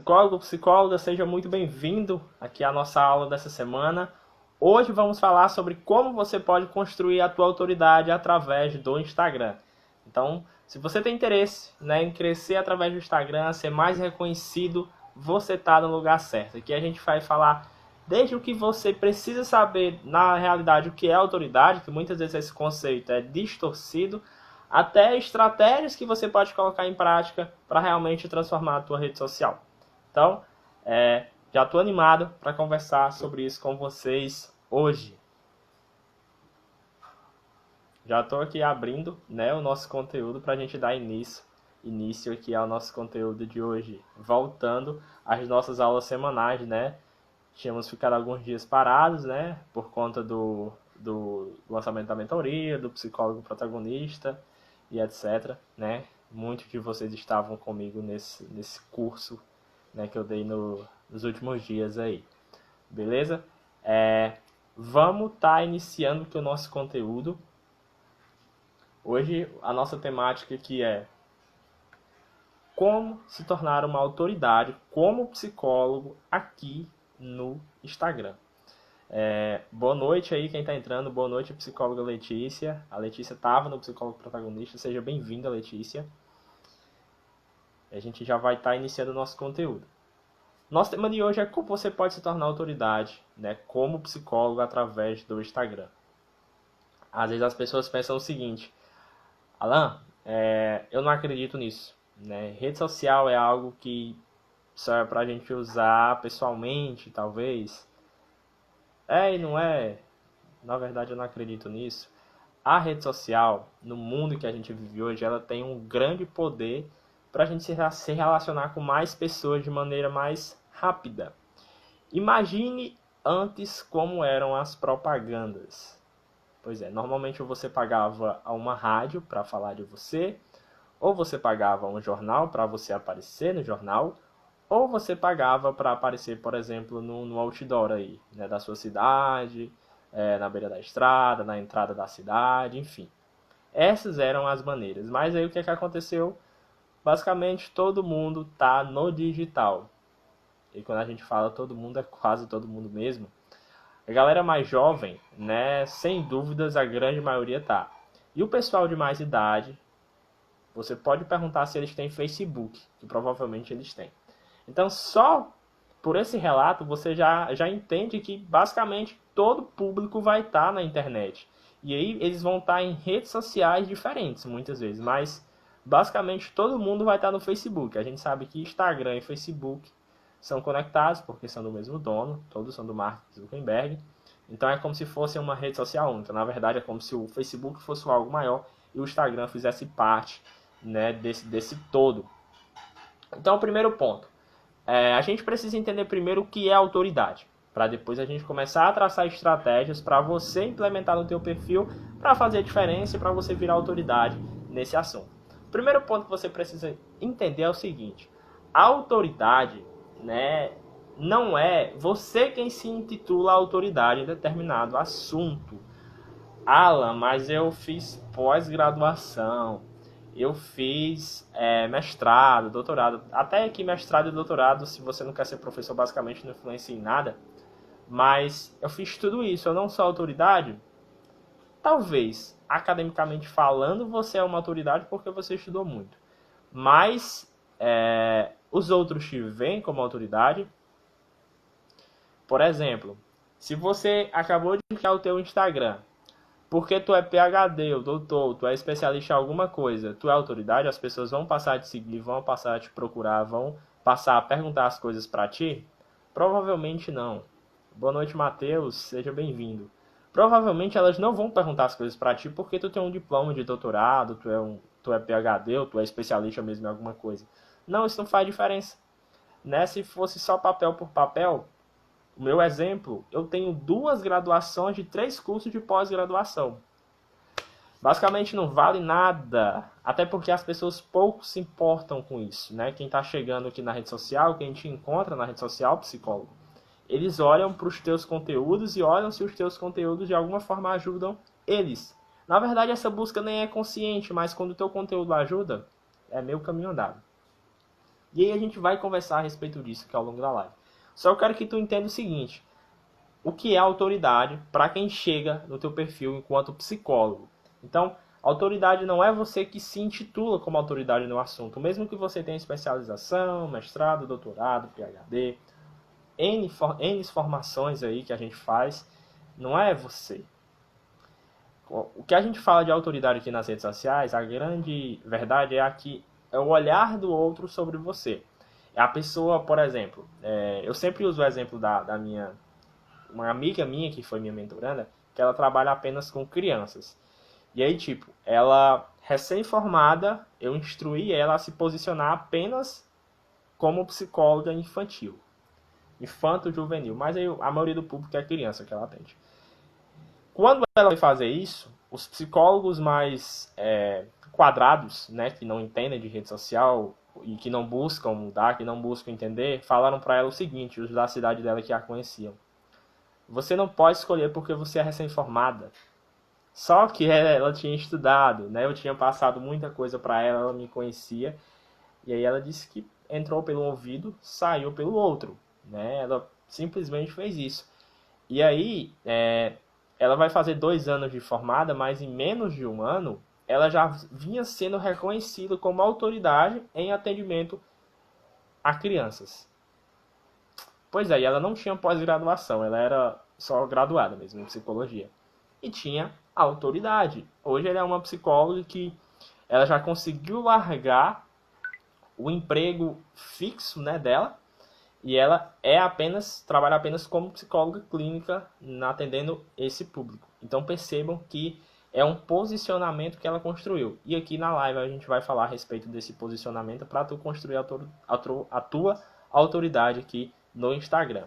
psicólogo, psicóloga, seja muito bem-vindo aqui à nossa aula dessa semana. Hoje vamos falar sobre como você pode construir a tua autoridade através do Instagram. Então, se você tem interesse, em crescer através do Instagram, ser mais reconhecido, você está no lugar certo. Aqui a gente vai falar desde o que você precisa saber, na realidade, o que é autoridade, que muitas vezes esse conceito é distorcido, até estratégias que você pode colocar em prática para realmente transformar a tua rede social. Então, já estou animado para conversar sobre isso com vocês hoje. Já estou aqui abrindo, o nosso conteúdo para a gente dar início aqui ao nosso conteúdo de hoje. Voltando às nossas aulas semanais, Tínhamos ficado alguns dias parados, por conta do lançamento da mentoria, do psicólogo protagonista e etc, Muitos de vocês estavam comigo nesse curso, que eu dei nos últimos dias aí. Beleza? Vamos estar iniciando aqui o nosso conteúdo. Hoje a nossa temática aqui é como se tornar uma autoridade como psicólogo aqui no Instagram. Boa noite aí quem está entrando, boa noite psicóloga Letícia. A Letícia estava no psicólogo protagonista, seja bem-vinda Letícia. A gente já vai estar iniciando o nosso conteúdo. Nosso tema de hoje é como você pode se tornar autoridade, como psicólogo através do Instagram. Às vezes as pessoas pensam o seguinte: Alan, eu não acredito nisso, Rede social é algo que só é para a gente usar pessoalmente, talvez. E não é. Na verdade, eu não acredito nisso. A rede social, no mundo que a gente vive hoje, ela tem um grande poder para a gente se relacionar com mais pessoas de maneira mais rápida. Imagine antes como eram as propagandas. Pois é, normalmente você pagava a uma rádio para falar de você, ou você pagava a um jornal para você aparecer no jornal, ou você pagava para aparecer, por exemplo, no outdoor aí, da sua cidade, na beira da estrada, na entrada da cidade, enfim. Essas eram as maneiras. Mas aí o que aconteceu? Basicamente todo mundo está no digital. E quando a gente fala todo mundo, é quase todo mundo mesmo. A galera mais jovem, sem dúvidas, a grande maioria tá. E o pessoal de mais idade, você pode perguntar se eles têm Facebook, que provavelmente eles têm. Então, só por esse relato, você já entende que, basicamente, todo público vai estar na internet. E aí, eles vão estar em redes sociais diferentes, muitas vezes. Mas, basicamente, todo mundo vai estar no Facebook. A gente sabe que Instagram e Facebook são conectados, porque são do mesmo dono. Todos são do Mark Zuckerberg. Então, é como se fosse uma rede social única. Na verdade, é como se o Facebook fosse algo maior e o Instagram fizesse parte, desse todo. Então, o primeiro ponto. A gente precisa entender primeiro o que é autoridade, para depois a gente começar a traçar estratégias para você implementar no teu perfil, para fazer a diferença e para você virar autoridade nesse assunto. O primeiro ponto que você precisa entender é o seguinte: a autoridade, não é você quem se intitula autoridade em determinado assunto. Alan, mas eu fiz pós-graduação, eu fiz mestrado, doutorado. Até que mestrado e doutorado, se você não quer ser professor, basicamente não influencia em nada. Mas eu fiz tudo isso, eu não sou autoridade? Talvez, academicamente falando, você é uma autoridade porque você estudou muito. Mas os outros te veem como autoridade. Por exemplo, se você acabou de criar o teu Instagram, porque tu é PhD, ou doutor, tu é especialista em alguma coisa, tu é autoridade, as pessoas vão passar a te seguir, vão passar a te procurar, vão passar a perguntar as coisas pra ti? Provavelmente não. Boa noite, Matheus, seja bem-vindo. Provavelmente elas não vão perguntar as coisas pra ti porque tu tem um diploma de doutorado, tu é PhD, ou tu é especialista mesmo em alguma coisa. Não, isso não faz diferença. Se fosse só papel por papel, o meu exemplo, eu tenho 2 graduações de 3 cursos de pós-graduação. Basicamente não vale nada, até porque as pessoas pouco se importam com isso, Quem está chegando aqui na rede social, quem te encontra na rede social, psicólogo, eles olham para os teus conteúdos e olham se os teus conteúdos de alguma forma ajudam eles. Na verdade, essa busca nem é consciente, mas quando o teu conteúdo ajuda, é meio caminho andado. E aí a gente vai conversar a respeito disso aqui ao longo da live. Só eu quero que tu entenda o seguinte: o que é autoridade para quem chega no teu perfil enquanto psicólogo. Então, autoridade não é você que se intitula como autoridade no assunto, mesmo que você tenha especialização, mestrado, doutorado, PhD, N formações aí que a gente faz, não é você. O que a gente fala de autoridade aqui nas redes sociais, a grande verdade é o olhar do outro sobre você. É a pessoa, por exemplo, eu sempre uso o exemplo da minha uma amiga minha, que foi minha mentoranda, que ela trabalha apenas com crianças. E aí, tipo, ela, recém-formada, eu instruí ela a se posicionar apenas como psicóloga infantil. Infanto-juvenil. Mas aí a maioria do público é criança que ela atende. Quando ela vai fazer isso, os psicólogos mais quadrados, né, que não entendem de rede social e que não buscam mudar, que não buscam entender, falaram para ela o seguinte, os da cidade dela que a conheciam: você não pode escolher porque você é recém-formada. Só que ela tinha estudado, né? Eu tinha passado muita coisa para ela, ela me conhecia. E aí ela disse que entrou pelo ouvido, saiu pelo outro, né? Ela simplesmente fez isso. E aí, ela vai fazer 2 anos de formada, mas em menos de 1 ano, ela já vinha sendo reconhecida como autoridade em atendimento a crianças. Pois é, e ela não tinha pós-graduação, ela era só graduada mesmo em psicologia. E tinha autoridade. Hoje ela é uma psicóloga que ela já conseguiu largar o emprego fixo, né, dela, e ela trabalha apenas como psicóloga clínica atendendo esse público. Então percebam que é um posicionamento que ela construiu. E aqui na live a gente vai falar a respeito desse posicionamento para tu construir a tua autoridade aqui no Instagram.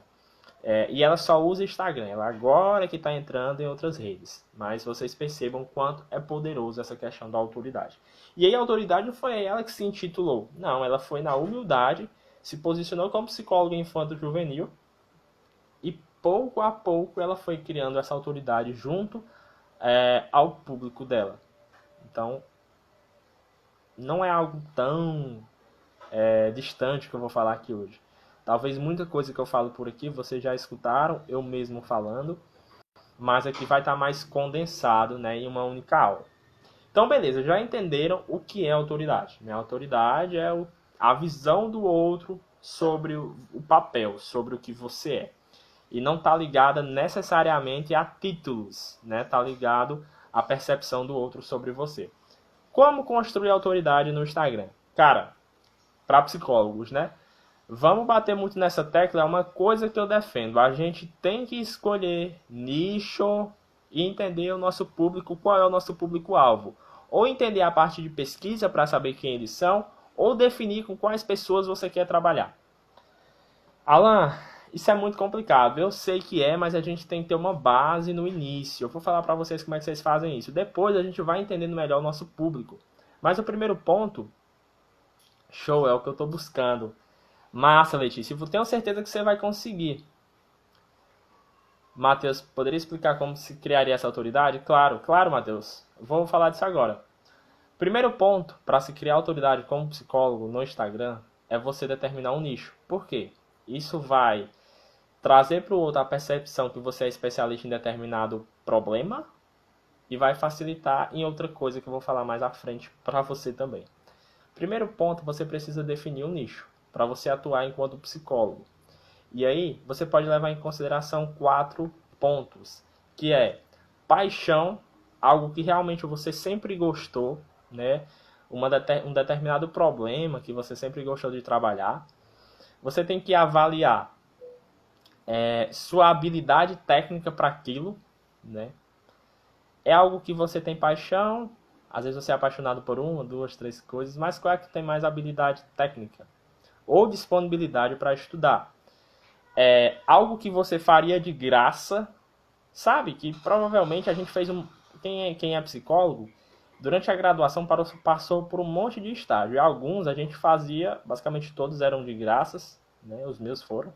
E ela só usa Instagram, ela agora que está entrando em outras redes. Mas vocês percebam quanto é poderoso essa questão da autoridade. E aí a autoridade não foi ela que se intitulou. Não, ela foi na humildade, se posicionou como psicóloga infanto-juvenil. E pouco a pouco ela foi criando essa autoridade junto ao público dela. Então, não é algo tão distante que eu vou falar aqui hoje. Talvez muita coisa que eu falo por aqui vocês já escutaram, eu mesmo falando, mas aqui vai estar mais condensado, né, em uma única aula. Então, beleza, já entenderam o que é autoridade. Né? A autoridade é a visão do outro sobre o papel, sobre o que você é. E não está ligada necessariamente a títulos, né? Está ligado à percepção do outro sobre você. Como construir autoridade no Instagram? Cara, para psicólogos, né? Vamos bater muito nessa tecla, é uma coisa que eu defendo. A gente tem que escolher nicho e entender o nosso público, qual é o nosso público-alvo. Ou entender a parte de pesquisa para saber quem eles são, ou definir com quais pessoas você quer trabalhar. Alan, isso é muito complicado. Eu sei que mas a gente tem que ter uma base no início. Eu vou falar para vocês como é que vocês fazem isso. Depois a gente vai entendendo melhor o nosso público. Mas o primeiro ponto, show, é o que eu estou buscando. Massa, Letícia. Eu tenho certeza que você vai conseguir. Matheus, poderia explicar como se criaria essa autoridade? Claro, Matheus. Vou falar disso agora. Primeiro ponto para se criar autoridade como psicólogo no Instagram é você determinar um nicho. Por quê? Isso vai trazer para o outro a percepção que você é especialista em determinado problema e vai facilitar em outra coisa que eu vou falar mais à frente para você também. Primeiro ponto, você precisa definir um nicho para você atuar enquanto psicólogo. E aí, você pode levar em consideração 4 pontos, que é paixão, algo que realmente você sempre gostou, né? Um determinado problema que você sempre gostou de trabalhar. Você tem que avaliar sua habilidade técnica para aquilo, né? É algo que você tem paixão, às vezes você é apaixonado por 1, 2, 3 coisas, mas qual é que tem mais habilidade técnica? Ou disponibilidade para estudar. Algo que você faria de graça, sabe? Que provavelmente a gente fez quem é psicólogo, durante a graduação passou por um monte de estágio. E alguns a gente fazia, basicamente todos eram de graças, né? Os meus foram.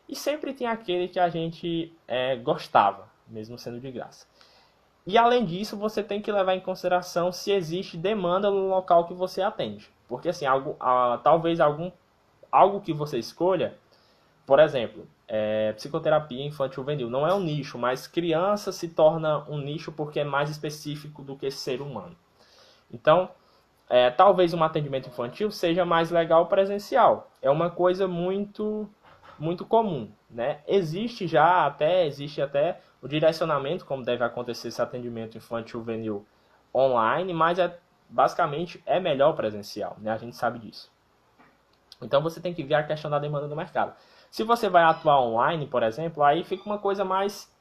E sempre tem aquele que a gente gostava, mesmo sendo de graça. E além disso, você tem que levar em consideração se existe demanda no local que você atende. Porque assim, talvez algum algo que você escolha, por exemplo, psicoterapia infanto-juvenil não é um nicho, mas criança se torna um nicho porque é mais específico do que ser humano. Então, talvez um atendimento infantil seja mais legal presencial. É uma coisa muito, muito comum, né? Existe até o direcionamento, como deve acontecer esse atendimento infanto-juvenil online, mas basicamente é melhor presencial, né? A gente sabe disso. Então você tem que ver a questão da demanda do mercado. Se você vai atuar online, por exemplo, aí fica uma coisa mais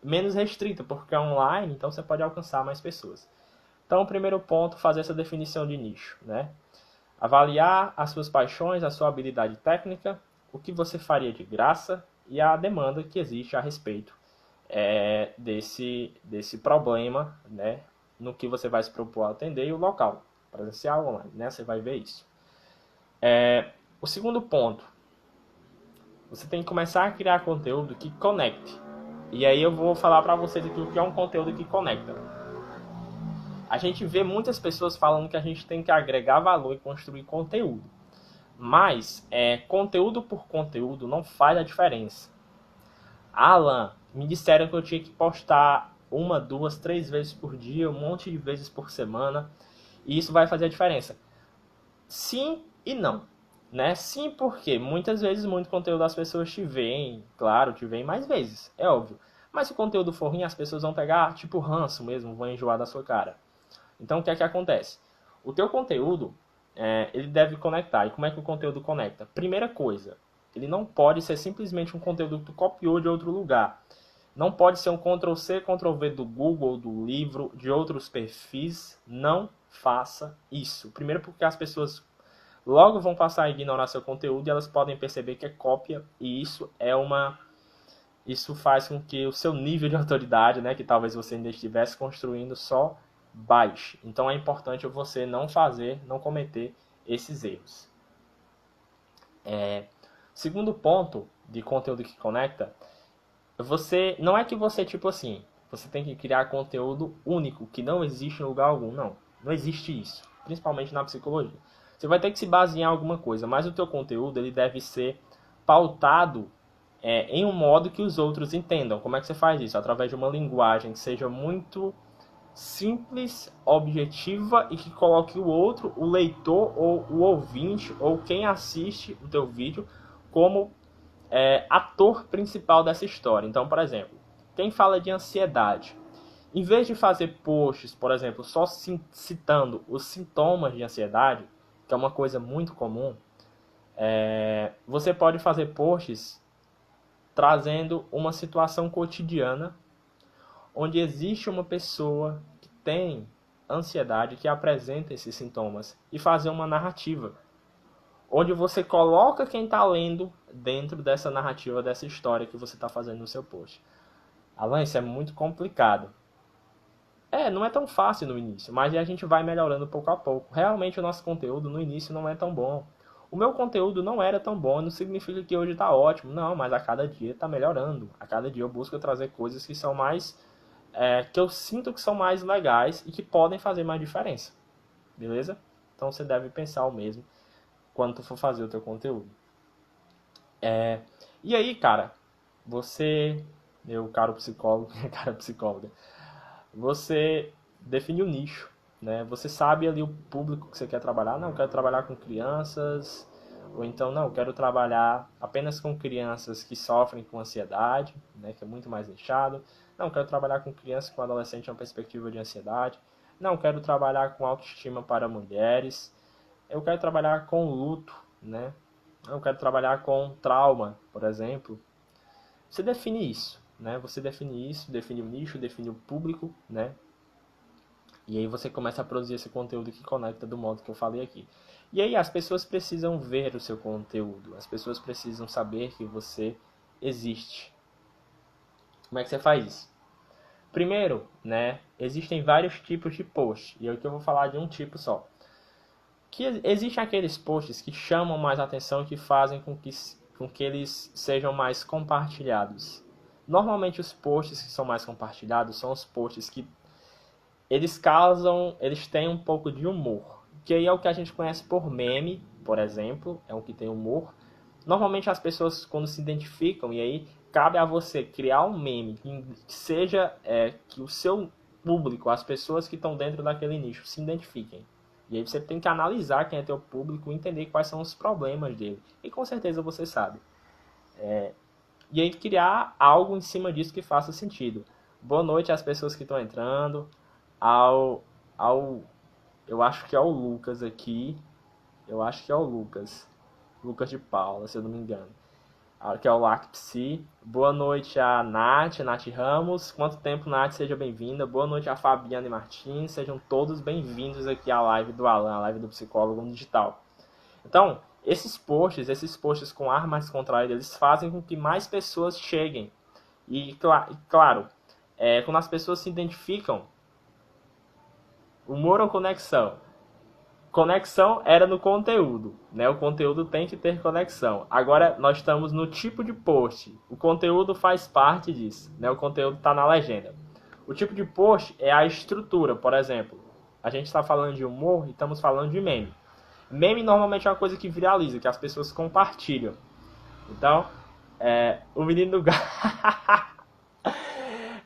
menos restrita, porque é online, então você pode alcançar mais pessoas. Então, o primeiro ponto, fazer essa definição de nicho, né? Avaliar as suas paixões, a sua habilidade técnica, o que você faria de graça e a demanda que existe a respeito desse problema, né? No que você vai se propor a atender e o local, presencial ou online, né? Você vai ver isso. O segundo ponto, você tem que começar a criar conteúdo que conecte. E aí eu vou falar para vocês aqui o que é um conteúdo que conecta. A gente vê muitas pessoas falando que a gente tem que agregar valor e construir conteúdo. Mas conteúdo por conteúdo não faz a diferença. Alan, me disseram que eu tinha que postar 1, 2, 3 vezes por dia, um monte de vezes por semana. E isso vai fazer a diferença. Sim e não. Né? Sim, porque muitas vezes muito conteúdo das pessoas te veem, claro, te veem mais vezes, é óbvio. Mas se o conteúdo for ruim, as pessoas vão pegar tipo ranço mesmo, vão enjoar da sua cara. Então, o que é que acontece? O teu conteúdo, ele deve conectar. E como é que o conteúdo conecta? Primeira coisa, ele não pode ser simplesmente um conteúdo que tu copiou de outro lugar. Não pode ser um Ctrl+C, Ctrl+V do Google, do livro, de outros perfis. Não faça isso. Primeiro porque as pessoas logo vão passar a ignorar seu conteúdo e elas podem perceber que é cópia. E isso faz com que o seu nível de autoridade, né, que talvez você ainda estivesse construindo, só baixe. Então é importante você não cometer esses erros. Segundo ponto de conteúdo que conecta, não é que você, tipo assim, você tem que criar conteúdo único, que não existe em lugar algum. Não existe isso, principalmente na psicologia. Você vai ter que se basear em alguma coisa, mas o teu conteúdo ele deve ser pautado em um modo que os outros entendam. Como é que você faz isso? Através de uma linguagem que seja muito simples, objetiva e que coloque o outro, o leitor ou o ouvinte ou quem assiste o teu vídeo como ator principal dessa história. Então, por exemplo, quem fala de ansiedade, em vez de fazer posts, por exemplo, só citando os sintomas de ansiedade, que é uma coisa muito comum, você pode fazer posts trazendo uma situação cotidiana onde existe uma pessoa que tem ansiedade, que apresenta esses sintomas, e fazer uma narrativa, onde você coloca quem está lendo dentro dessa narrativa, dessa história que você está fazendo no seu post. Alan, isso é muito complicado. Não é tão fácil no início, mas a gente vai melhorando pouco a pouco. Realmente o nosso conteúdo no início não é tão bom. O meu conteúdo não era tão bom, não significa que hoje está ótimo. Não, mas a cada dia está melhorando. A cada dia eu busco trazer coisas que são mais... que eu sinto que são mais legais e que podem fazer mais diferença. Beleza? Então você deve pensar o mesmo quando tu for fazer o teu conteúdo. E aí, cara, você, meu caro psicólogo, cara psicóloga, você define o nicho, né? Você sabe ali o público que você quer trabalhar. Não, eu quero trabalhar com crianças, ou então, não, eu quero trabalhar apenas com crianças que sofrem com ansiedade, né? Que é muito mais nichado. Não, eu quero trabalhar com crianças com adolescentes uma perspectiva de ansiedade. Não, eu quero trabalhar com autoestima para mulheres. Eu quero trabalhar com luto, né? Eu quero trabalhar com trauma, por exemplo. Você define isso, né? Você define isso, define o nicho, define o público, né? E aí você começa a produzir esse conteúdo que conecta do modo que eu falei aqui. E aí as pessoas precisam ver o seu conteúdo. As pessoas precisam saber que você existe. Como é que você faz isso? Primeiro, né? Existem vários tipos de post. E aqui eu vou falar de um tipo só. Que existem aqueles posts que chamam mais atenção e que fazem com que eles sejam mais compartilhados. Normalmente os posts que são mais compartilhados são os posts que eles têm um pouco de humor, que aí é o que a gente conhece por meme, por exemplo, é um que tem humor. Normalmente as pessoas quando se identificam, e aí cabe a você criar um meme que seja que o seu público, as pessoas que estão dentro daquele nicho se identifiquem. E aí você tem que analisar quem é teu público e entender quais são os problemas dele. E com certeza você sabe. E aí criar algo em cima disso que faça sentido. Boa noite às pessoas que estão entrando. Ao, eu acho que é o Lucas aqui. Eu acho que é o Lucas. Lucas de Paula, se eu não me engano. Que é o LacPsi. Boa noite a Nath Ramos. Quanto tempo, Nath? Seja bem-vinda. Boa noite a Fabiana e Martins. Sejam todos bem-vindos aqui à live do Alan, a live do Psicólogo no Digital. Então, esses posts com ar mais contraído, eles fazem com que mais pessoas cheguem. E, claro, quando as pessoas se identificam, humor ou conexão? Conexão era no conteúdo, né? O conteúdo tem que ter conexão. Agora nós estamos no tipo de post. O conteúdo faz parte disso, né? O conteúdo está na legenda. O tipo de post é a estrutura, por exemplo. A gente está falando de humor e estamos falando de meme. Meme normalmente é uma coisa que viraliza, que as pessoas compartilham. Então, o menino do galo.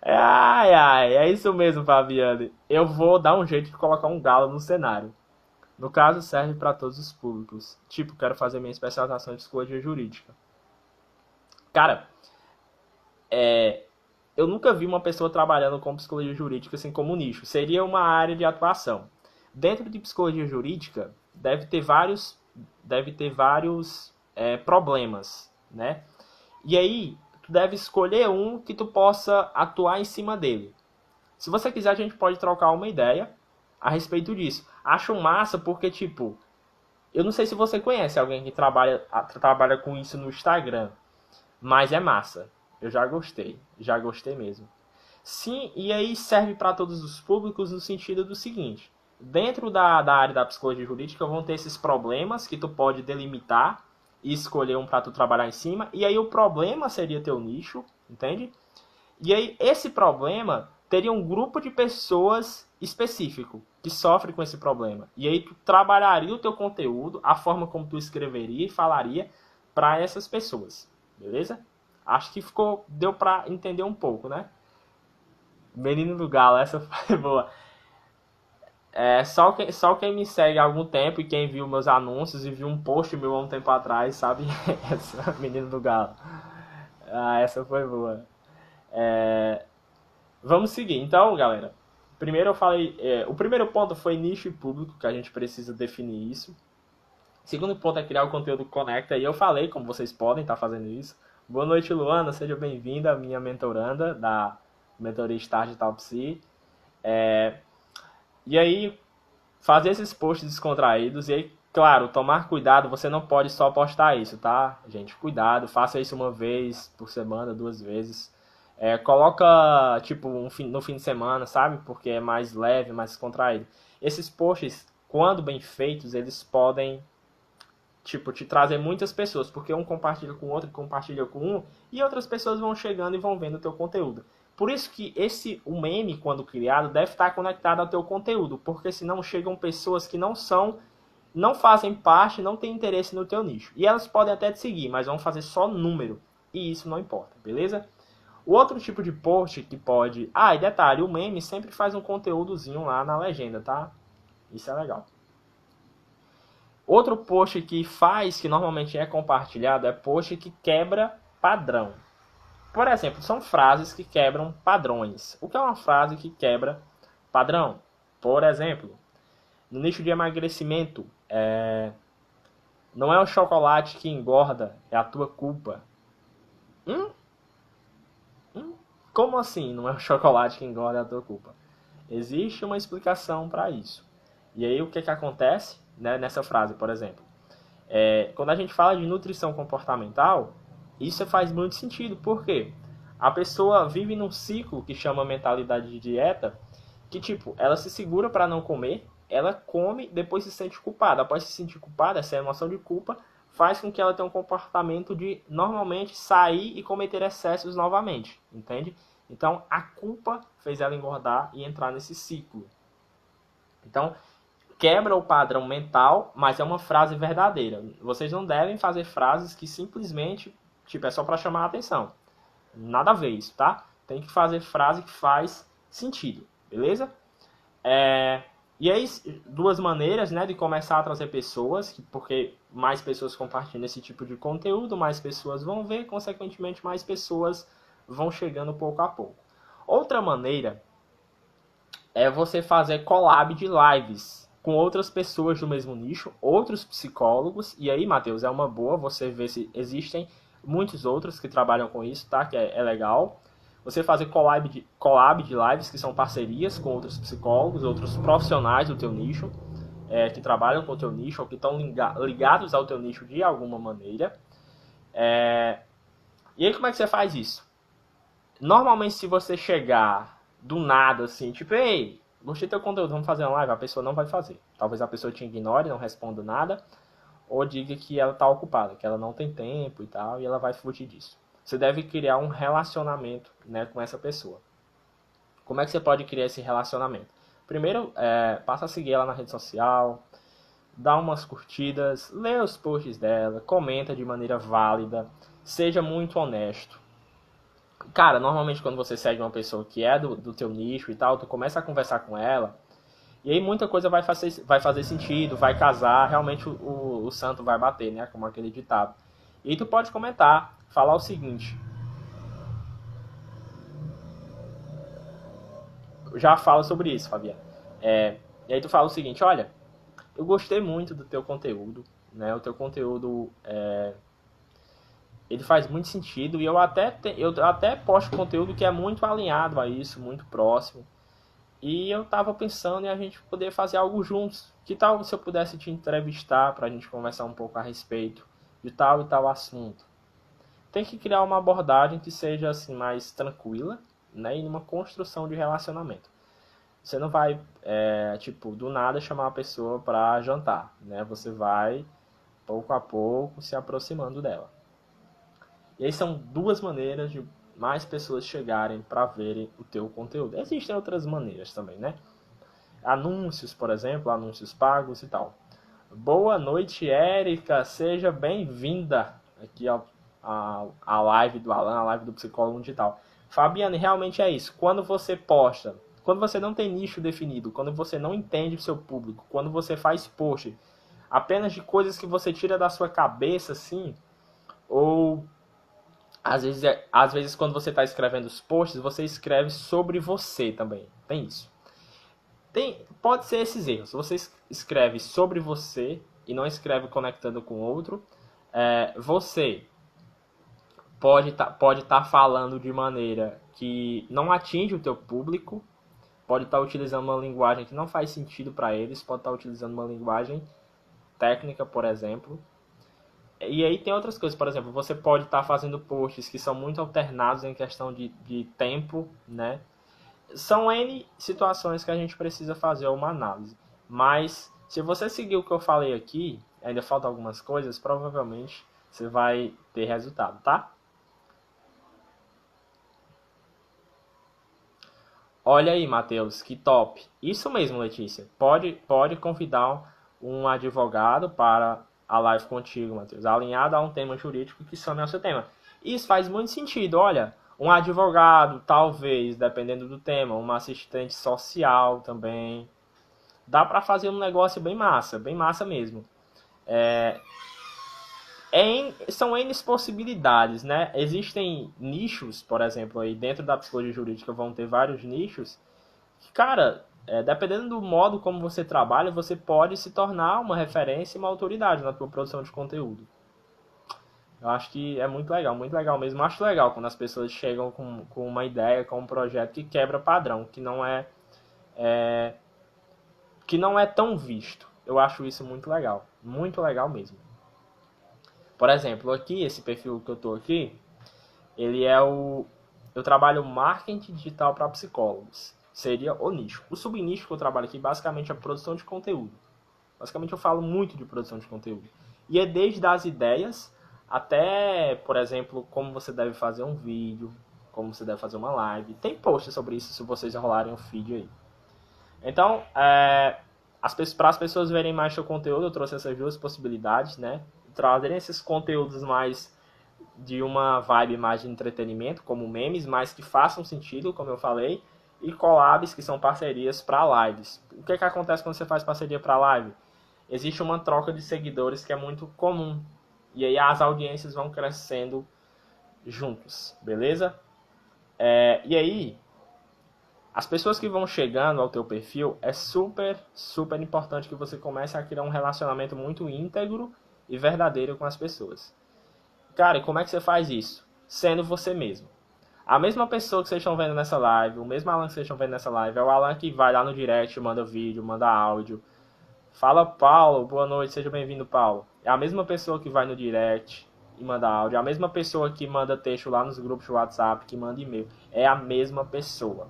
É isso mesmo, Fabiane. Eu vou dar um jeito de colocar um galo no cenário. No caso, serve para todos os públicos. Tipo, quero fazer minha especialização em psicologia jurídica. Cara, eu nunca vi uma pessoa trabalhando com psicologia jurídica assim como nicho. Seria uma área de atuação. Dentro de psicologia jurídica, deve ter vários problemas, né? E aí, tu deve escolher um que tu possa atuar em cima dele. Se você quiser, a gente pode trocar uma ideia a respeito disso. Acho massa porque, tipo, eu não sei se você conhece alguém que trabalha com isso no Instagram, mas é massa. Eu já gostei mesmo. Sim, e aí serve para todos os públicos no sentido do seguinte: dentro da área da psicologia jurídica vão ter esses problemas que tu pode delimitar e escolher um para tu trabalhar em cima, e aí o problema seria teu nicho, entende? E aí esse problema teria um grupo de pessoas específico que sofre com esse problema. E aí tu trabalharia o teu conteúdo, a forma como tu escreveria e falaria para essas pessoas, beleza? Acho que deu para entender um pouco, né? Menino do Galo, essa foi boa. Só quem me segue há algum tempo e quem viu meus anúncios e viu um post meu há um tempo atrás, sabe? Essa, Menino do Galo. Essa foi boa. Vamos seguir. Então, galera. Primeiro eu falei... o primeiro ponto foi nicho e público, que a gente precisa definir isso. Segundo ponto é criar o conteúdo que conecta. E eu falei como vocês podem estar fazendo isso. Boa noite, Luana. Seja bem-vinda, minha mentoranda da mentoria Start Digital Psi. E aí, fazer esses posts descontraídos. E aí, claro, tomar cuidado. Você não pode só postar isso, tá? Gente, cuidado. Faça isso uma vez por semana, 2 vezes. Coloca, tipo, no fim de semana, sabe? Porque é mais leve, mais descontraído. Esses posts, quando bem feitos, eles podem, tipo, te trazer muitas pessoas. Porque um compartilha com o outro, compartilha com um. E outras pessoas vão chegando e vão vendo o teu conteúdo. Por isso que o meme, quando criado, deve estar conectado ao teu conteúdo. Porque senão chegam pessoas que não fazem parte, não têm interesse no teu nicho. E elas podem até te seguir, mas vão fazer só número. E isso não importa, beleza? O outro tipo de post que pode... e detalhe, o meme sempre faz um conteúdozinho lá na legenda, tá? Isso é legal. Outro post que normalmente é compartilhado, é post que quebra padrão. Por exemplo, são frases que quebram padrões. O que é uma frase que quebra padrão? Por exemplo, no nicho de emagrecimento, não é o chocolate que engorda, é a tua culpa. Como assim não é o chocolate que engorda, é a tua culpa? Existe uma explicação para isso. E aí o que acontece, né, nessa frase, por exemplo? Quando a gente fala de nutrição comportamental, isso faz muito sentido. Por quê? A pessoa vive num ciclo que chama mentalidade de dieta, que tipo, ela se segura para não comer, ela come, depois se sente culpada. Após se sentir culpada, essa emoção de culpa faz com que ela tenha um comportamento de normalmente sair e cometer excessos novamente, entende? Então a culpa fez ela engordar e entrar nesse ciclo. Então, quebra o padrão mental, mas é uma frase verdadeira. Vocês não devem fazer frases que simplesmente, tipo, é só para chamar a atenção. Nada a ver isso, tá? Tem que fazer frase que faz sentido, beleza? E aí, duas maneiras, né, de começar a trazer pessoas, porque mais pessoas compartilham esse tipo de conteúdo, mais pessoas vão ver, consequentemente, mais pessoas vão chegando pouco a pouco. Outra maneira é você fazer collab de lives com outras pessoas do mesmo nicho, outros psicólogos, e aí, Matheus, é uma boa você ver se existem muitos outros que trabalham com isso, tá? Que é legal. Você fazer collab de lives, que são parcerias com outros psicólogos, outros profissionais do teu nicho, que trabalham com o teu nicho, ou que estão ligados ao teu nicho de alguma maneira. E aí, como é que você faz isso? Normalmente, se você chegar do nada, assim, tipo, ei, gostei do teu conteúdo, vamos fazer uma live, a pessoa não vai fazer. Talvez a pessoa te ignore, não responda nada, ou diga que ela está ocupada, que ela não tem tempo e tal, e ela vai fugir disso. Você deve criar um relacionamento, né, com essa pessoa. Como é que você pode criar esse relacionamento? Primeiro, passa a seguir ela na rede social, dá umas curtidas, lê os posts dela, comenta de maneira válida, seja muito honesto. Cara, normalmente quando você segue uma pessoa que é do teu nicho e tal, tu começa a conversar com ela, e aí muita coisa vai fazer sentido, vai casar, realmente o santo vai bater, né? Como aquele ditado. E aí tu pode comentar, falar o seguinte. Eu já falo sobre isso, Fabiano. E aí tu fala o seguinte, olha, eu gostei muito do teu conteúdo, né? O teu conteúdo ele faz muito sentido e eu até posto conteúdo que é muito alinhado a isso, muito próximo. E eu tava pensando em a gente poder fazer algo juntos. Que tal se eu pudesse te entrevistar para a gente conversar um pouco a respeito de tal e tal assunto? Tem que criar uma abordagem que seja assim mais tranquila, né, e numa construção de relacionamento. Você não vai, tipo, do nada chamar a pessoa para jantar, né? Você vai pouco a pouco se aproximando dela. E aí são duas maneiras de mais pessoas chegarem para verem o teu conteúdo. Existem outras maneiras também, né? Anúncios, por exemplo, anúncios pagos e tal. Boa noite, Érica. Seja bem-vinda aqui à live do Alan, a live do Psicólogo Digital. Fabiane, realmente é isso. Quando você posta, quando você não tem nicho definido, quando você não entende o seu público, quando você faz post apenas de coisas que você tira da sua cabeça, assim, ou às vezes quando você está escrevendo os posts, você escreve sobre você também. Tem isso. Pode ser esses erros. Se você escreve sobre você e não escreve conectando com outro, você pode tá falando de maneira que não atinge o teu público, pode estar utilizando uma linguagem que não faz sentido para eles, pode estar utilizando uma linguagem técnica, por exemplo. E aí tem outras coisas, por exemplo, você pode estar fazendo posts que são muito alternados em questão de tempo, né? São N situações que a gente precisa fazer uma análise. Mas se você seguir o que eu falei aqui, ainda faltam algumas coisas, provavelmente você vai ter resultado, tá? Olha aí, Matheus, que top. Isso mesmo, Letícia. Pode convidar um advogado para a live contigo, Matheus, alinhado a um tema jurídico que some ao seu tema. Isso faz muito sentido. Olha, um advogado, talvez, dependendo do tema, uma assistente social também. Dá para fazer um negócio bem massa mesmo. São N possibilidades, né? Existem nichos, por exemplo, aí dentro da psicologia jurídica vão ter vários nichos. Que, cara, dependendo do modo como você trabalha, você pode se tornar uma referência e uma autoridade na tua produção de conteúdo. Eu acho que é muito legal mesmo. Eu acho legal quando as pessoas chegam com uma ideia, com um projeto que quebra padrão, que não é tão visto. Eu acho isso muito legal mesmo. Por exemplo, aqui, esse perfil que eu tô aqui, ele é eu trabalho marketing digital para psicólogos. Seria o nicho. O subnicho que eu trabalho aqui, basicamente, é a produção de conteúdo. Basicamente, eu falo muito de produção de conteúdo. E é desde as ideias até, por exemplo, como você deve fazer um vídeo, como você deve fazer uma live. Tem post sobre isso, se vocês enrolarem o feed aí. Então, Para as pessoas verem mais seu conteúdo, eu trouxe essas duas possibilidades, né? Trazerem esses conteúdos mais de uma vibe mais de entretenimento, como memes, mas que façam sentido, como eu falei, e collabs, que são parcerias para lives. O que acontece quando você faz parceria para live? Existe uma troca de seguidores que é muito comum, e aí as audiências vão crescendo juntos, beleza? E aí, as pessoas que vão chegando ao teu perfil, é super, super importante que você comece a criar um relacionamento muito íntegro e verdadeiro com as pessoas. Cara, e como é que você faz isso? Sendo você mesmo. A mesma pessoa que vocês estão vendo nessa live, o mesmo Alan que vocês estão vendo nessa live, é o Alan que vai lá no direct, manda vídeo, manda áudio. Fala, Paulo, boa noite, seja bem-vindo, Paulo. É a mesma pessoa que vai no direct e manda áudio, é a mesma pessoa que manda texto lá nos grupos de WhatsApp, que manda e-mail. É a mesma pessoa.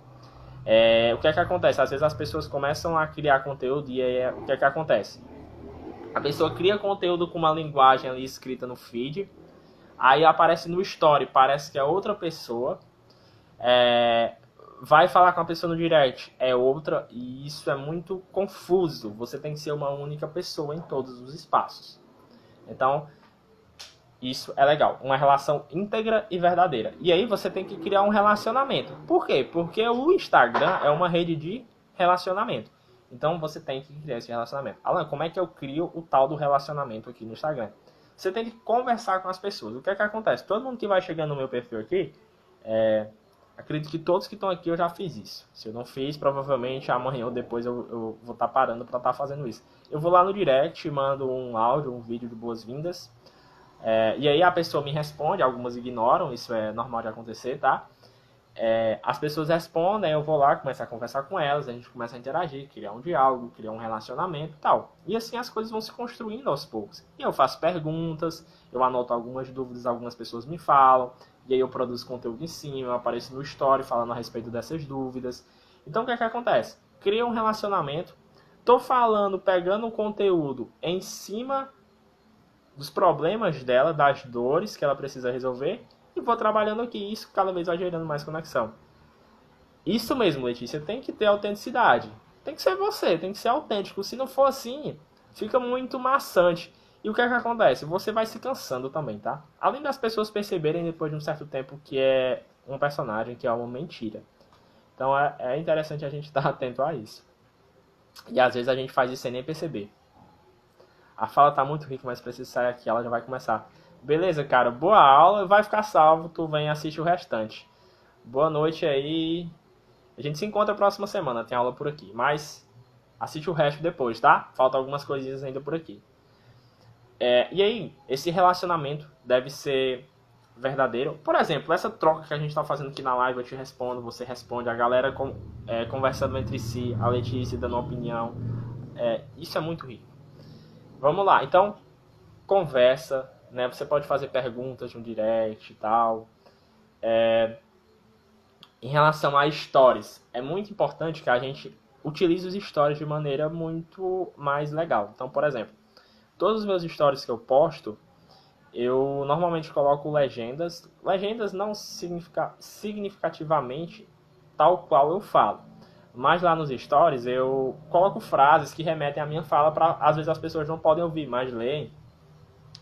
O que é que acontece? Às vezes as pessoas começam a criar conteúdo e aí o que é que acontece? A pessoa cria conteúdo com uma linguagem ali escrita no feed, aí aparece no story, parece que é outra pessoa, vai falar com a pessoa no direct, é outra, e isso é muito confuso. Você tem que ser uma única pessoa em todos os espaços. Então, isso é legal. Uma relação íntegra e verdadeira. E aí você tem que criar um relacionamento. Por quê? Porque o Instagram é uma rede de relacionamento. Então você tem que criar esse relacionamento. Alan, como é que eu crio o tal do relacionamento aqui no Instagram? Você tem que conversar com as pessoas. O que é que acontece? Todo mundo que vai chegando no meu perfil aqui, acredito que todos que estão aqui eu já fiz isso. Se eu não fiz, provavelmente amanhã ou depois eu vou estar parando para estar fazendo isso. Eu vou lá no direct, mando um áudio, um vídeo de boas-vindas. E aí a pessoa me responde, algumas ignoram, isso é normal de acontecer, tá? As pessoas respondem, eu vou lá, começar a conversar com elas, a gente começa a interagir, criar um diálogo, criar um relacionamento e tal. E assim as coisas vão se construindo aos poucos. E eu faço perguntas, eu anoto algumas dúvidas, algumas pessoas me falam, e aí eu produzo conteúdo em cima, eu apareço no story falando a respeito dessas dúvidas. Então o que é que acontece? Cria um relacionamento, tô falando, pegando um conteúdo em cima dos problemas dela, das dores que ela precisa resolver, e vou trabalhando aqui. Isso cada vez vai gerando mais conexão. Isso mesmo, Letícia, tem que ter autenticidade. Tem que ser você, tem que ser autêntico. Se não for assim, fica muito maçante. E o que é que acontece? Você vai se cansando também, tá? Além das pessoas perceberem depois de um certo tempo que é um personagem, que é uma mentira. Então é interessante a gente estar atento a isso. E às vezes a gente faz isso sem nem perceber. A fala tá muito rica, mas preciso sair aqui, ela já vai começar. Beleza, cara, boa aula, vai ficar salvo, tu vem e assiste o restante. Boa noite aí. A gente se encontra a próxima semana, tem aula por aqui. Mas assiste o resto depois, tá? Faltam algumas coisinhas ainda por aqui. E aí, esse relacionamento deve ser verdadeiro. Por exemplo, essa troca que a gente tá fazendo aqui na live, eu te respondo, você responde, a galera conversando entre si, a Letícia dando opinião. Isso é muito rico. Vamos lá, então, conversa, né? Você pode fazer perguntas no direct e tal. Em relação a stories, é muito importante que a gente utilize os stories de maneira muito mais legal. Então, por exemplo, todos os meus stories que eu posto, eu normalmente coloco legendas. Legendas não significativamente tal qual eu falo. Mas lá nos stories eu coloco frases que remetem à minha fala, para às vezes as pessoas não podem ouvir, mas leem,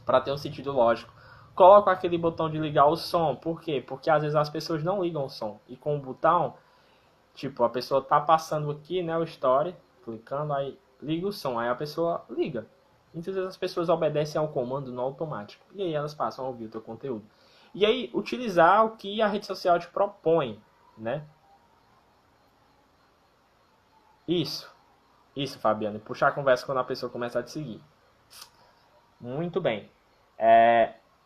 para ter um sentido lógico. Coloco aquele botão de ligar o som. Por quê? Porque às vezes as pessoas não ligam o som. E com o botão, tipo, a pessoa tá passando aqui, né, o story, clicando, aí liga o som, aí a pessoa liga. Muitas vezes as pessoas obedecem ao comando no automático. E aí elas passam a ouvir o teu conteúdo. E aí, utilizar o que a rede social te propõe, né? Isso, Fabiano. Puxar a conversa quando a pessoa começa a te seguir. Muito bem.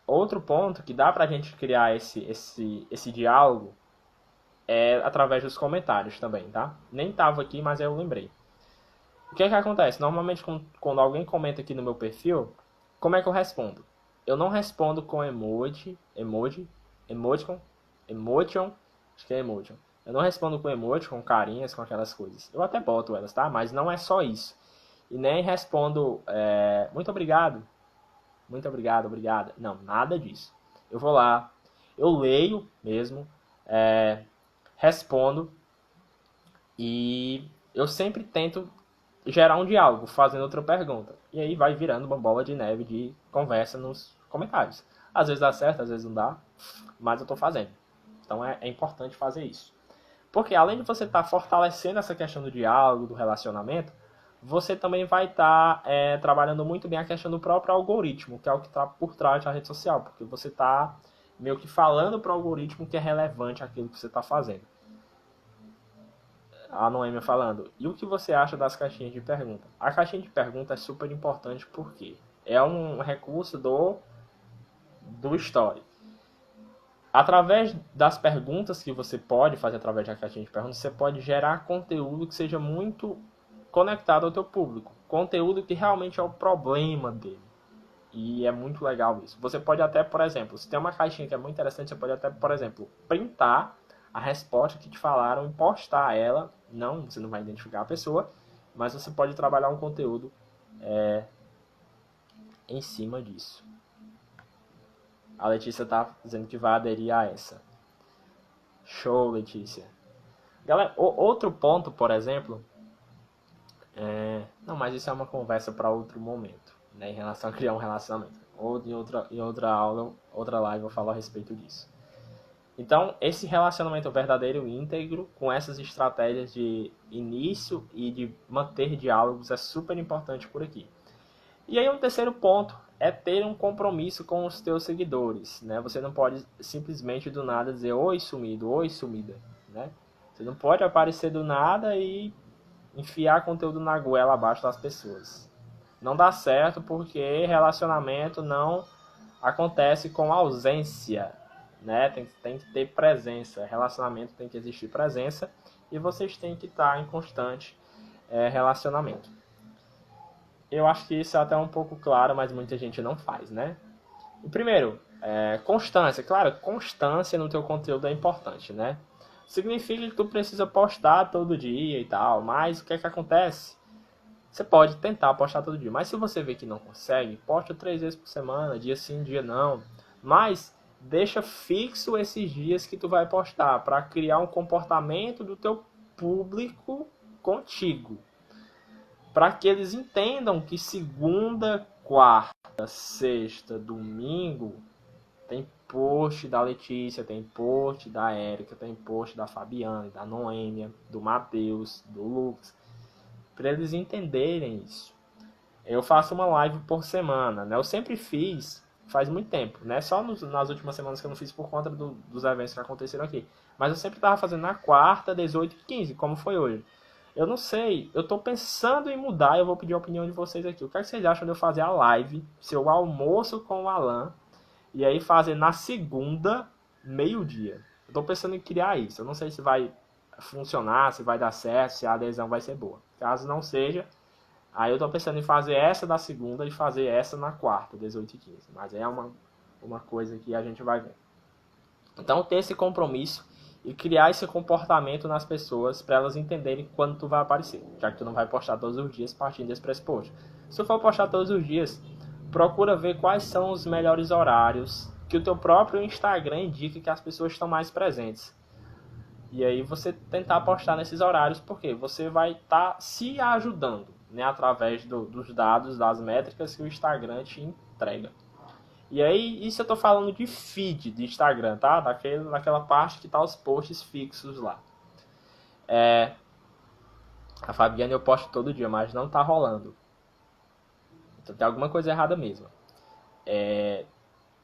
Outro ponto que dá pra gente criar esse diálogo é através dos comentários também, tá? Nem tava aqui, mas eu lembrei. O que é que acontece? Normalmente quando alguém comenta aqui no meu perfil, como é que eu respondo? Eu não respondo com emoticon, acho que é emoticon. Eu não respondo com emoji, com carinhas, com aquelas coisas. Eu até boto elas, tá? Mas não é só isso. E nem respondo, muito obrigado, obrigada. Não, nada disso. Eu vou lá, eu leio mesmo, respondo e eu sempre tento gerar um diálogo, fazendo outra pergunta. E aí vai virando uma bola de neve de conversa nos comentários. Às vezes dá certo, às vezes não dá, mas eu estou fazendo. Então é importante fazer isso. Porque além de você estar fortalecendo essa questão do diálogo, do relacionamento, você também vai estar trabalhando muito bem a questão do próprio algoritmo, que é o que está por trás da rede social. Porque você está meio que falando para o algoritmo que é relevante aquilo que você está fazendo. A Noêmia falando, e o que você acha das caixinhas de pergunta? A caixinha de pergunta é super importante porque é um recurso do Story. Através das perguntas que você pode fazer através da caixinha de perguntas, você pode gerar conteúdo que seja muito conectado ao teu público. Conteúdo que realmente é o problema dele. E é muito legal isso. Você pode até, por exemplo, se tem uma caixinha que é muito interessante, você pode até, por exemplo, printar a resposta que te falaram e postar ela. Não, você não vai identificar a pessoa, mas você pode trabalhar um conteúdo em cima disso. A Letícia está dizendo que vai aderir a essa. Show, Letícia. Galera, outro ponto, por exemplo... Não, mas isso é uma conversa para outro momento, né, em relação a criar um relacionamento. Ou em outra aula, outra live eu falo a respeito disso. Então, esse relacionamento verdadeiro e íntegro, com essas estratégias de início e de manter diálogos, é super importante por aqui. E aí, um terceiro ponto é ter um compromisso com os teus seguidores, né? Você não pode simplesmente do nada dizer oi sumido, oi sumida, né? Você não pode aparecer do nada e enfiar conteúdo na goela abaixo das pessoas. Não dá certo porque relacionamento não acontece com ausência, né? Tem que ter presença. Relacionamento tem que existir presença e vocês têm que estar em constante relacionamento. Eu acho que isso é até um pouco claro, mas muita gente não faz, né? E primeiro, constância. Claro, constância no teu conteúdo é importante, né? Significa que tu precisa postar todo dia e tal, mas o que é que acontece? Você pode tentar postar todo dia, mas se você vê que não consegue, posta 3 vezes por semana, dia sim, dia não. Mas deixa fixo esses dias que tu vai postar para criar um comportamento do teu público contigo. Para que eles entendam que segunda, quarta, sexta, domingo tem post da Letícia, tem post da Érica, tem post da Fabiana, da Noêmia, do Matheus, do Lucas. Para eles entenderem isso. Eu faço uma live por semana, né? Eu sempre fiz, faz muito tempo, né? Só nas últimas semanas que eu não fiz por conta dos eventos que aconteceram aqui. Mas eu sempre estava fazendo na quarta, 18 e 15, como foi hoje. Eu não sei, eu estou pensando em mudar, eu vou pedir a opinião de vocês aqui. O que vocês acham de eu fazer a live, seu almoço com o Alan, e aí fazer na segunda, meio-dia? Eu estou pensando em criar isso. Eu não sei se vai funcionar, se vai dar certo, se a adesão vai ser boa. Caso não seja, aí eu estou pensando em fazer essa da segunda e fazer essa na quarta, 18 e 15. Mas é uma coisa que a gente vai ver. Então, ter esse compromisso e criar esse comportamento nas pessoas para elas entenderem quando tu vai aparecer. Já que tu não vai postar todos os dias partindo desse pressuposto. Se tu for postar todos os dias, procura ver quais são os melhores horários que o teu próprio Instagram indica que as pessoas estão mais presentes. E aí você tentar postar nesses horários, porque você vai estar se ajudando, né, através dos dados, das métricas que o Instagram te entrega. E aí, isso eu tô falando de feed de Instagram, tá? Daquela parte que tá os posts fixos lá. A Fabiana eu posto todo dia, mas não tá rolando. Então tem alguma coisa errada mesmo.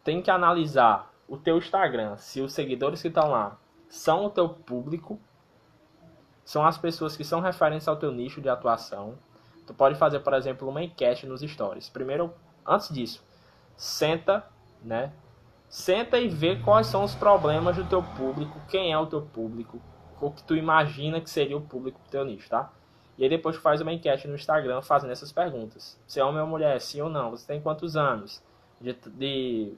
Tem que analisar o teu Instagram, se os seguidores que estão lá são o teu público, são as pessoas que são referentes ao teu nicho de atuação. Tu pode fazer, por exemplo, uma enquete nos stories. Primeiro, antes disso, senta e vê quais são os problemas do teu público, quem é o teu público, o que tu imagina que seria o público do teu nicho, tá? E aí depois tu faz uma enquete no Instagram fazendo essas perguntas. Se é homem ou mulher, sim ou não, você tem quantos anos? De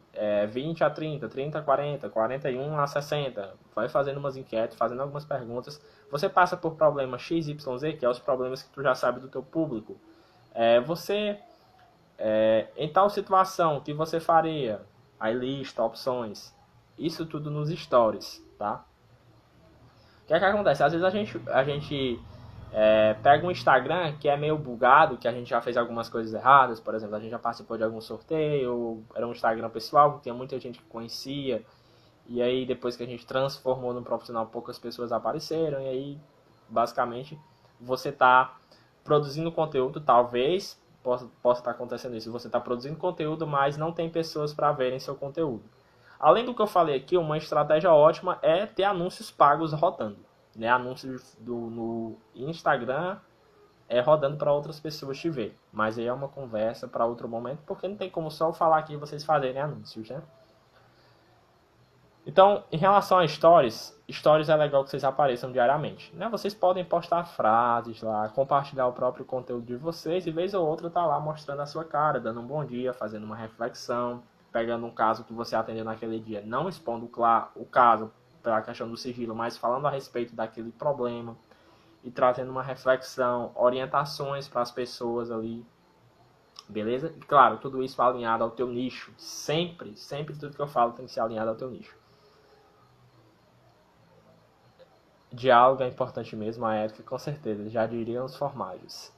20 a 30, 30 a 40, 41 a 60. Vai fazendo umas enquetes, fazendo algumas perguntas. Você passa por problemas XYZ, que é os problemas que tu já sabe do teu público. Em tal situação, o que você faria? Aí lista, opções. Isso tudo nos stories, tá? O que é que acontece? Às vezes a gente Pega um Instagram que é meio bugado, que a gente já fez algumas coisas erradas, por exemplo, a gente já participou de algum sorteio, era um Instagram pessoal, que tinha muita gente que conhecia, e aí depois que a gente transformou no profissional, poucas pessoas apareceram, e aí basicamente você está produzindo conteúdo, talvez possa estar acontecendo isso, você está produzindo conteúdo, mas não tem pessoas para verem seu conteúdo. Além do que eu falei aqui, uma estratégia ótima é ter anúncios pagos rodando, né? Anúncios no Instagram rodando para outras pessoas te ver. Mas aí é uma conversa para outro momento, porque não tem como só falar aqui e vocês fazerem anúncios, né? Então, em relação a stories é legal que vocês apareçam diariamente, né? Vocês podem postar frases lá, compartilhar o próprio conteúdo de vocês e vez ou outra tá lá mostrando a sua cara, dando um bom dia, fazendo uma reflexão, pegando um caso que você atendeu naquele dia, não expondo o caso pela questão do sigilo, mas falando a respeito daquele problema e trazendo uma reflexão, orientações para as pessoas ali, beleza? E claro, tudo isso alinhado ao teu nicho, sempre tudo que eu falo tem que ser alinhado ao teu nicho. Diálogo é importante mesmo, a ética com certeza, já diriam os formagens.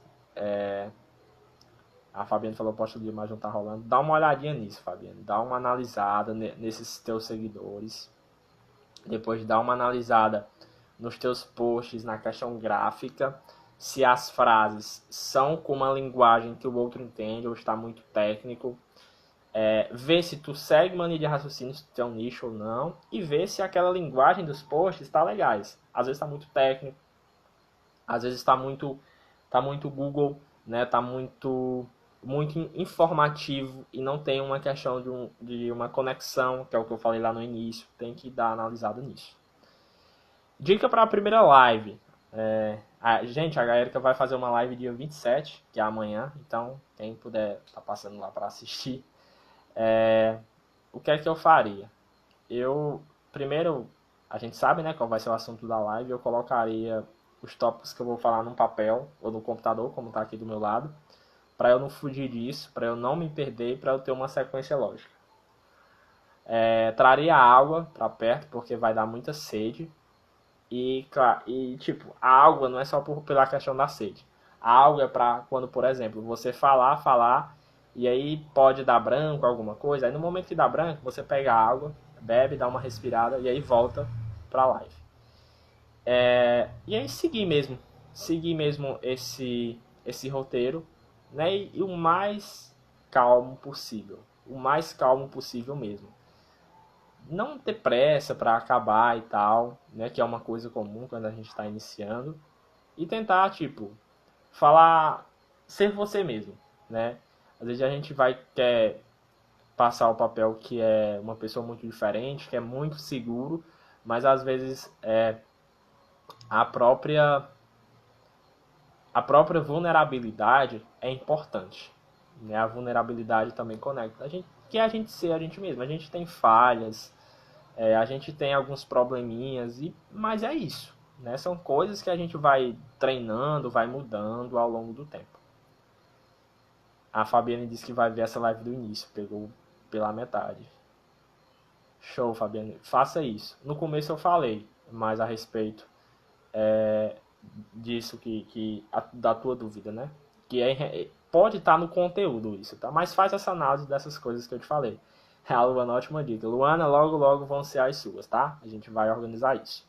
A Fabiana falou, posta de imagem não tá rolando. Dá uma olhadinha nisso, Fabiana. Dá uma analisada nesses teus seguidores. Depois dá uma analisada nos teus posts, na questão gráfica. Se as frases são com uma linguagem que o outro entende ou está muito técnico. Ver se tu segue mania de raciocínio, se tu é um nicho ou não. E ver se aquela linguagem dos posts está legais. Às vezes está muito técnico. Às vezes está muito Google, né? Tá muito informativo e não tem uma questão de uma conexão, que é o que eu falei lá no início. Tem que dar analisado nisso. Dica para a primeira live. Gente, a Gaérica vai fazer uma live dia 27, que é amanhã. Então, quem puder tá passando lá para assistir. O que é que eu faria? Primeiro, a gente sabe, né, qual vai ser o assunto da live. Eu colocaria os tópicos que eu vou falar num papel ou no computador, como está aqui do meu lado, para eu não fugir disso, para eu não me perder, para eu ter uma sequência lógica. Traria água para perto, porque vai dar muita sede. E, claro, tipo, a água não é só pela questão da sede. A água é para quando, por exemplo, você falar, e aí pode dar branco, alguma coisa. Aí no momento que dá branco, você pega a água, bebe, dá uma respirada, e aí volta pra live. E aí seguir mesmo esse roteiro, né? E o mais calmo possível. O mais calmo possível mesmo. Não ter pressa para acabar e tal, né? Que é uma coisa comum quando a gente está iniciando. E tentar, tipo, falar, ser você mesmo, né? Às vezes a gente quer passar o papel que é uma pessoa muito diferente, que é muito seguro, mas às vezes a própria vulnerabilidade é importante, né? A vulnerabilidade também conecta a gente, que é a gente ser a gente mesmo. A gente tem falhas, a gente tem alguns probleminhas, mas é isso, né? São coisas que a gente vai treinando, vai mudando ao longo do tempo. A Fabiane disse que vai ver essa live do início, pegou pela metade. Show, Fabiane. Faça isso. No começo eu falei mais a respeito disso da tua dúvida, né? Que pode estar no conteúdo isso, tá? Mas faz essa análise dessas coisas que eu te falei. A Luana, ótima dica. Luana, logo vão ser as suas, tá? A gente vai organizar isso.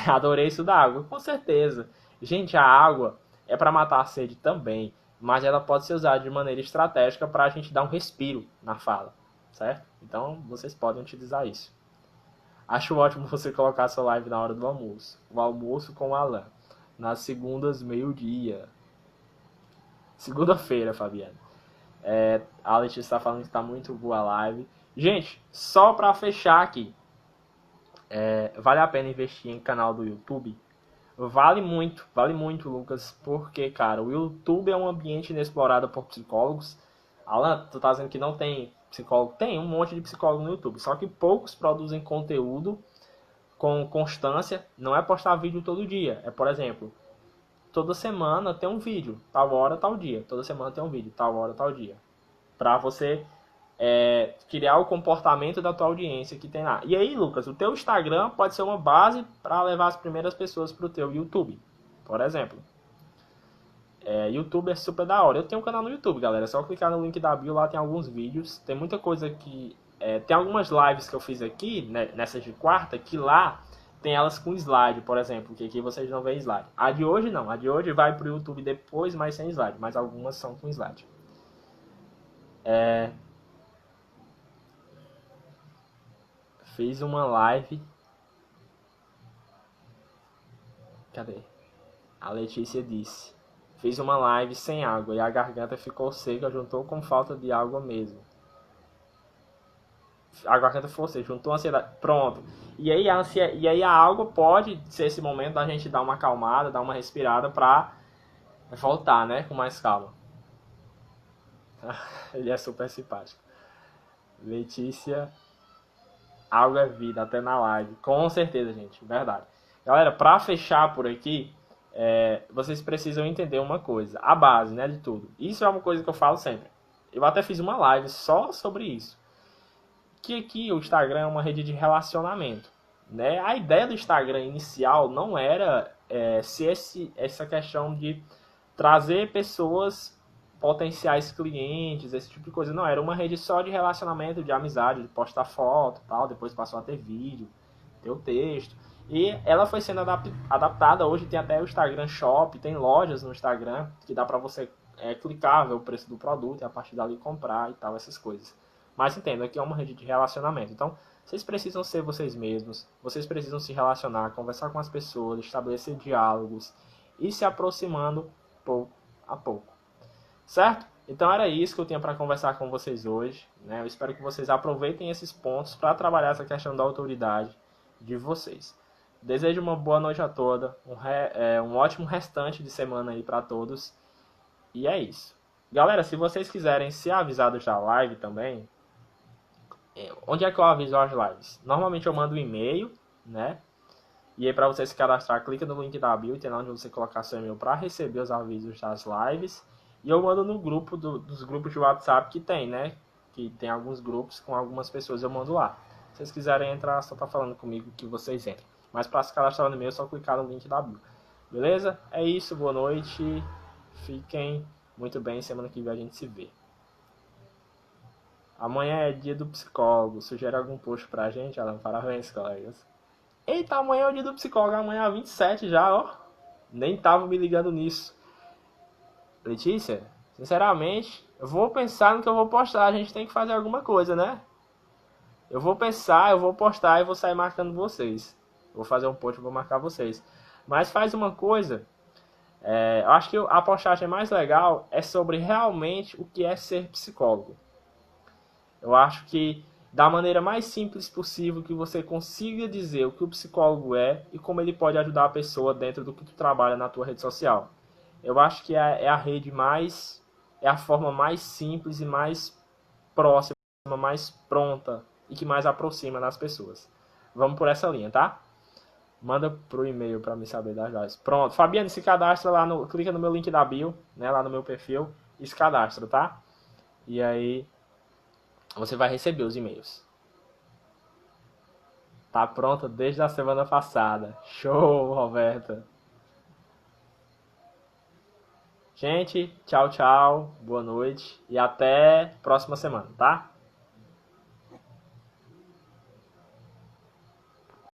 Adorei isso da água, com certeza. Gente, a água é para matar a sede também, mas ela pode ser usada de maneira estratégica para a gente dar um respiro na fala, certo? Então, vocês podem utilizar isso. Acho ótimo você colocar a sua live na hora do almoço. O almoço com o Alan. Nas segundas, meio-dia. Segunda-feira, Fabiana. A Letícia está falando que está muito boa a live. Gente, só para fechar aqui. Vale a pena investir em canal do YouTube? Vale muito, Lucas. Porque, cara, o YouTube é um ambiente inexplorado por psicólogos. Alan, tu tá dizendo que não tem psicólogo? Tem um monte de psicólogo no YouTube. Só que poucos produzem conteúdo com constância. Não é postar vídeo todo dia. Por exemplo, toda semana tem um vídeo. Tal hora, tal dia. Toda semana tem um vídeo. Tal hora, tal dia. Pra você criar o comportamento da tua audiência que tem lá. E aí, Lucas, o teu Instagram pode ser uma base para levar as primeiras pessoas pro teu YouTube. Por exemplo, YouTube é super da hora. Eu tenho um canal no YouTube, galera. É só clicar no link da bio, lá tem alguns vídeos. Tem muita coisa que... tem algumas lives que eu fiz aqui, né, nessas de quarta, que lá tem elas com slide, por exemplo, que aqui vocês não veem slide. A de hoje não. A de hoje vai pro YouTube depois, mas sem slide. Mas algumas são com slide. Fiz uma live... Cadê? A Letícia disse: fiz uma live sem água e a garganta ficou seca, juntou com falta de água mesmo. A garganta ficou seca, juntou a ansiedade. Pronto. E aí, a água pode ser esse momento da gente dar uma acalmada, dar uma respirada pra voltar, né? Com mais calma. Ele é super simpático. Letícia, água é vida, até na live. Com certeza, gente. Verdade. Galera, pra fechar por aqui, vocês precisam entender uma coisa. A base, né, de tudo. Isso é uma coisa que eu falo sempre. Eu até fiz uma live só sobre isso. Que aqui o Instagram é uma rede de relacionamento, né? A ideia do Instagram inicial não era ser essa questão de trazer pessoas, potenciais clientes, esse tipo de coisa. Não, era uma rede só de relacionamento, de amizade, de postar foto e tal. Depois passou a ter vídeo, ter o texto. E ela foi sendo adaptada. Hoje tem até o Instagram Shop, tem lojas no Instagram que dá pra você clicar, ver o preço do produto e a partir dali comprar e tal, essas coisas. Mas entenda que é uma rede de relacionamento. Então, vocês precisam ser vocês mesmos, vocês precisam se relacionar, conversar com as pessoas, estabelecer diálogos e se aproximando pouco a pouco. Certo? Então era isso que eu tinha para conversar com vocês hoje, né? Eu espero que vocês aproveitem esses pontos para trabalhar essa questão da autoridade de vocês. Desejo uma boa noite a todos, um ótimo restante de semana aí para todos. E é isso. Galera, se vocês quiserem ser avisados da live também, onde é que eu aviso as lives? Normalmente eu mando um e-mail, né? E aí para você se cadastrar, clica no link da bio e tem lá onde você colocar seu e-mail para receber os avisos das lives. E eu mando no grupo dos grupos de WhatsApp que tem, né? Que tem alguns grupos com algumas pessoas, eu mando lá. Se vocês quiserem entrar, só tá falando comigo que vocês entram. Mas para se cadastrar no e-mail, é só clicar no link da bio. Beleza? É isso, boa noite. Fiquem muito bem, semana que vem a gente se vê. Amanhã é dia do psicólogo. Sugere algum post pra gente, Alan? Parabéns, colegas. Eita, amanhã é o dia do psicólogo. Amanhã é 27 já, ó. Nem tava me ligando nisso. Letícia, sinceramente, eu vou pensar no que eu vou postar. A gente tem que fazer alguma coisa, né? Eu vou pensar, eu vou postar e vou sair marcando vocês. Vou fazer um post e vou marcar vocês. Mas faz uma coisa. Eu acho que a postagem mais legal é sobre realmente o que é ser psicólogo. Eu acho que da maneira mais simples possível que você consiga dizer o que o psicólogo é e como ele pode ajudar a pessoa dentro do que tu trabalha na tua rede social. Eu acho que é a rede mais... é a forma mais simples e mais próxima, mais pronta e que mais aproxima das pessoas. Vamos por essa linha, tá? Manda pro e-mail para me saber das lives. Pronto, Fabiano, se cadastra lá, clica no meu link da bio, né, lá no meu perfil, e se cadastra, tá? E aí você vai receber os e-mails. Tá pronto desde a semana passada. Show, Roberta. Gente, tchau, tchau, boa noite e até próxima semana, tá?